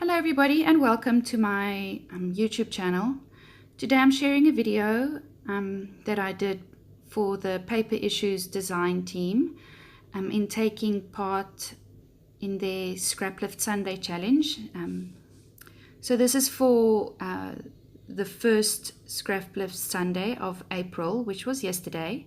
Hello everybody and welcome to my YouTube channel. Today I'm sharing a video that I did for the paper issues design team in taking part in their Scraplift Sunday challenge. So this is for the first Scraplift Sunday of April, which was yesterday.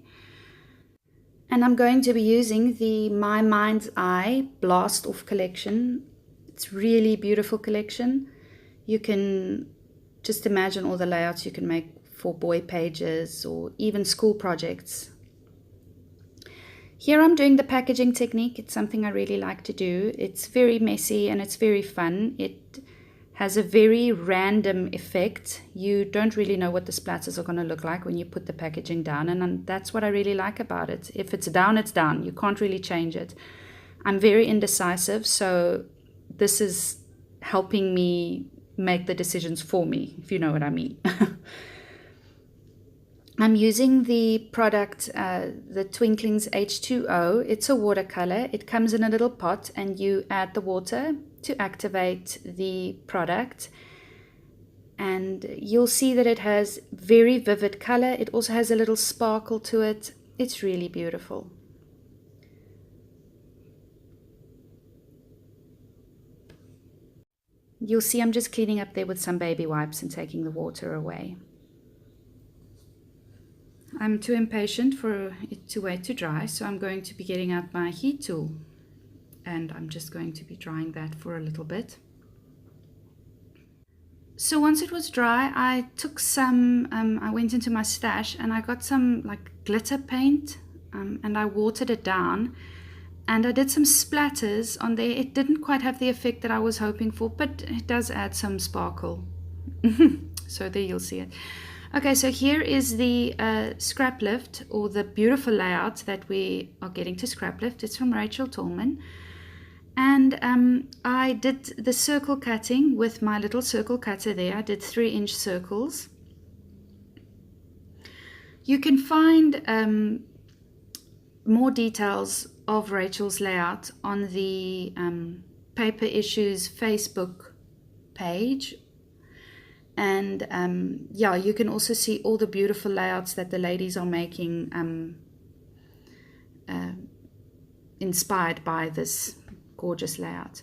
And I'm going to be using the My Mind's Eye Blastoff collection. It's really beautiful collection. You can just imagine all the layouts you can make for boy pages or even school projects. Here I'm doing the packaging technique. It's something I really like to do. It's very messy and it's very fun. It has a very random effect. You don't really know what the splatters are going to look like when you put the packaging down, and that's what I really like about it. If it's down, it's down. You can't really change it. I'm very indecisive, so this is helping me make the decisions for me, if you know what I mean. I'm using the product, the Twinkling's H2O. It's a watercolor. It comes in a little pot and you add the water to activate the product. And you'll see that it has very vivid color. It also has a little sparkle to it. It's really beautiful. You'll see I'm just cleaning up there with some baby wipes and taking the water away. I'm too impatient for it to wait to dry, so I'm going to be getting out my heat tool and I'm just going to be drying that for a little bit. So once it was dry, I took some, I went into my stash and I got some like glitter paint and I watered it down. And I did some splatters on there. It didn't quite have the effect that I was hoping for, but it does add some sparkle. So there you'll see it. Okay, so here is the Scraplift, or the beautiful layout that we are getting to Scraplift. It's from Rachel Tolman. And I did the circle cutting with my little circle cutter there. I did 3-inch circles. You can find more details of Rachel's layout on the Paper Issues Facebook page, and yeah, you can also see all the beautiful layouts that the ladies are making inspired by this gorgeous layout.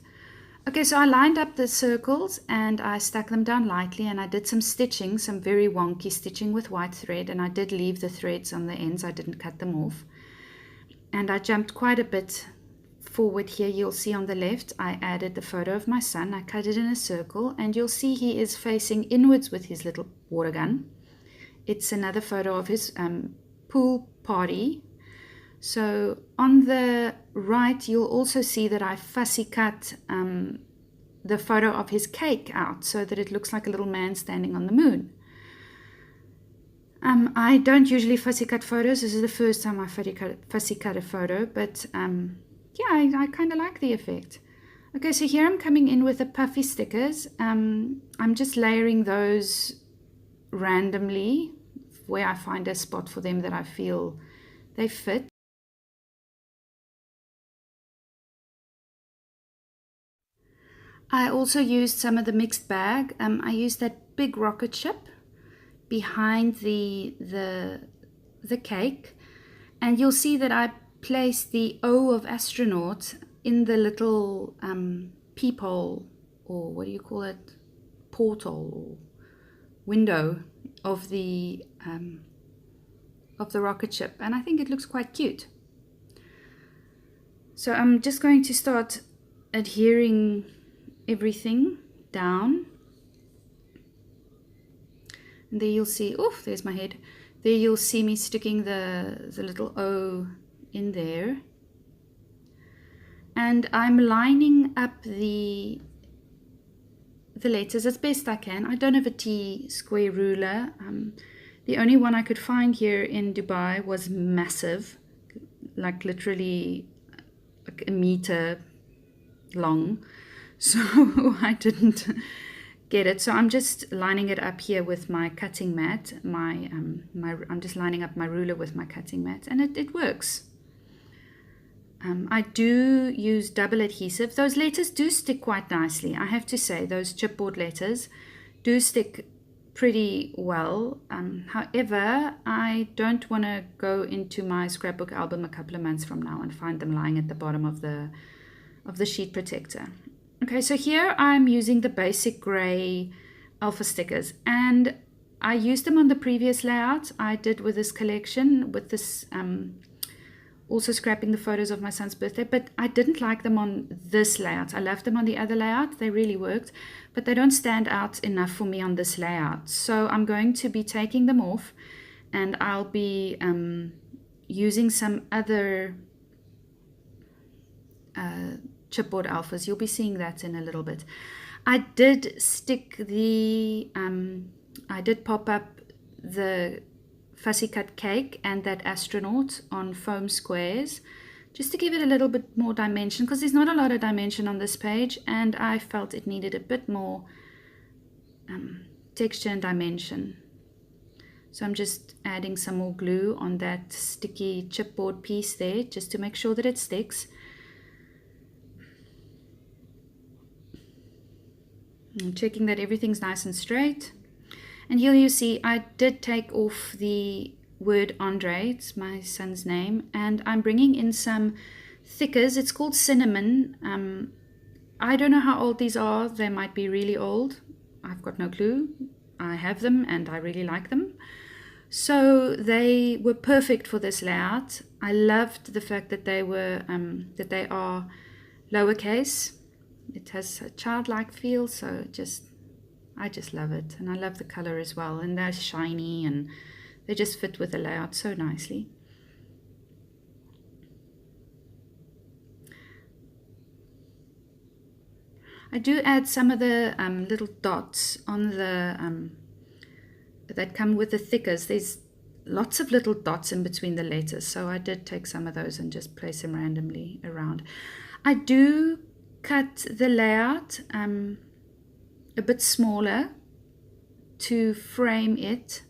Okay, so I lined up the circles and I stuck them down lightly, and I did some stitching, some very wonky stitching with white thread, and I did leave the threads on the ends. I didn't cut them off. And I jumped quite a bit forward here. You'll see on the left, I added the photo of my son. I cut it in a circle, and you'll see he is facing inwards with his little water gun. It's another photo of his pool party. So on the right, you'll also see that I fussy cut the photo of his cake out so that it looks like a little man standing on the moon. I don't usually fussy cut photos. This is the first time I fussy cut a photo, but yeah, I kind of like the effect. Okay, so here I'm coming in with the puffy stickers. I'm just layering those randomly where I find a spot for them that I feel they fit. I also used some of the mixed bag. I used that big rocket ship behind the cake, and you'll see that I placed the O of astronaut in the little peephole, or what do you call it, portal or window of the rocket ship, and I think it looks quite cute. So I'm just going to start adhering everything down. And there you'll see, oof, there's my head. There you'll see me sticking the little O in there. And I'm lining up the letters as best I can. I don't have a T-square ruler. The only one I could find here in Dubai was massive, like literally like a meter long. So I didn't get it. So I'm just lining it up here with my cutting mat. I'm just lining up my ruler with my cutting mat, and it works. I do use double adhesive. Those letters do stick quite nicely. I have to say, those chipboard letters do stick pretty well. However, I don't want to go into my scrapbook album a couple of months from now and find them lying at the bottom of the sheet protector. Okay, so here I'm using the basic gray alpha stickers, and I used them on the previous layout I did with this collection, with this also scrapping the photos of my son's birthday, but I didn't like them on this layout. I loved them on the other layout. They really worked, but they don't stand out enough for me on this layout. So I'm going to be taking them off, and I'll be using some other chipboard alphas. You'll be seeing that in a little bit. I did stick the, I did pop up the fussy cut cake and that astronaut on foam squares just to give it a little bit more dimension, because there's not a lot of dimension on this page, and I felt it needed a bit more texture and dimension. So I'm just adding some more glue on that sticky chipboard piece there just to make sure that it sticks. I'm checking that everything's nice and straight. And here you see I did take off the word Andre, it's my son's name, and I'm bringing in some thickers. It's called cinnamon. I don't know how old these are. They might be really old. I've got no clue. I have them and I really like them. So they were perfect for this layout. I loved the fact that they were that they are lowercase. It has a childlike feel, so I just love it, and I love the color as well, and they're shiny and they just fit with the layout so nicely. I do add some of the little dots on the that come with the thickers. There's lots of little dots in between the letters, so I did take some of those and just place them randomly around. I do cut the layout a bit smaller to frame it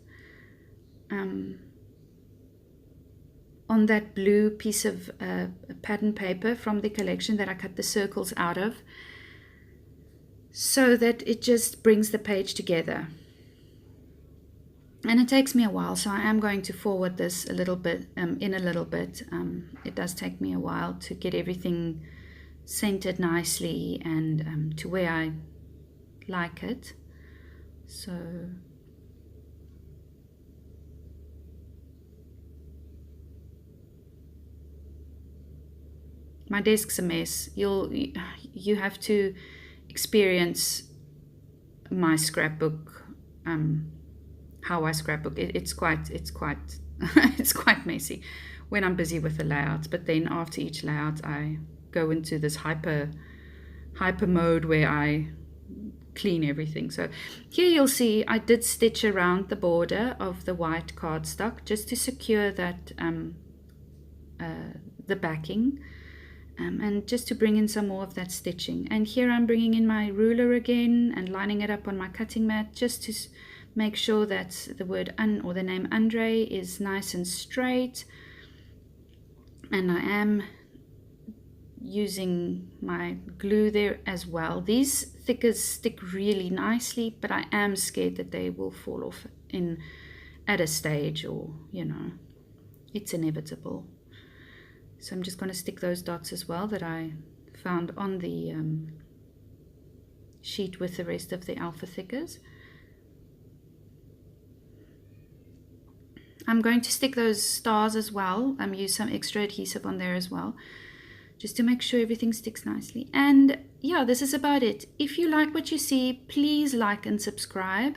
on that blue piece of pattern paper from the collection that I cut the circles out of, so that it just brings the page together. And it takes me a while, so I am going to forward this a little bit, in a little bit. It does take me a while to get everything centered nicely and to where I like it. So my desk's a mess. You have to experience my scrapbook, how I scrapbook. It's quite it's quite messy when I'm busy with the layouts, but then after each layout I go into this hyper mode where I clean everything. So here you'll see I did stitch around the border of the white cardstock just to secure that the backing, and just to bring in some more of that stitching. And here I'm bringing in my ruler again and lining it up on my cutting mat just to make sure that the word or the name Andre is nice and straight. And I am using my glue there as well. These thickers stick really nicely, but I am scared that they will fall off at a stage, or it's inevitable. So I'm just going to stick those dots as well that I found on the sheet with the rest of the alpha thickers. I'm going to stick those stars as well. Use some extra adhesive on there as well, just to make sure everything sticks nicely. And yeah, this is about it. If you like what you see, please like and subscribe.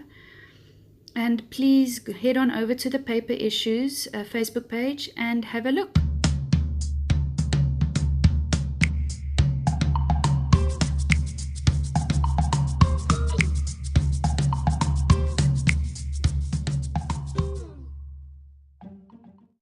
And please head on over to the Paper Issues Facebook page and have a look.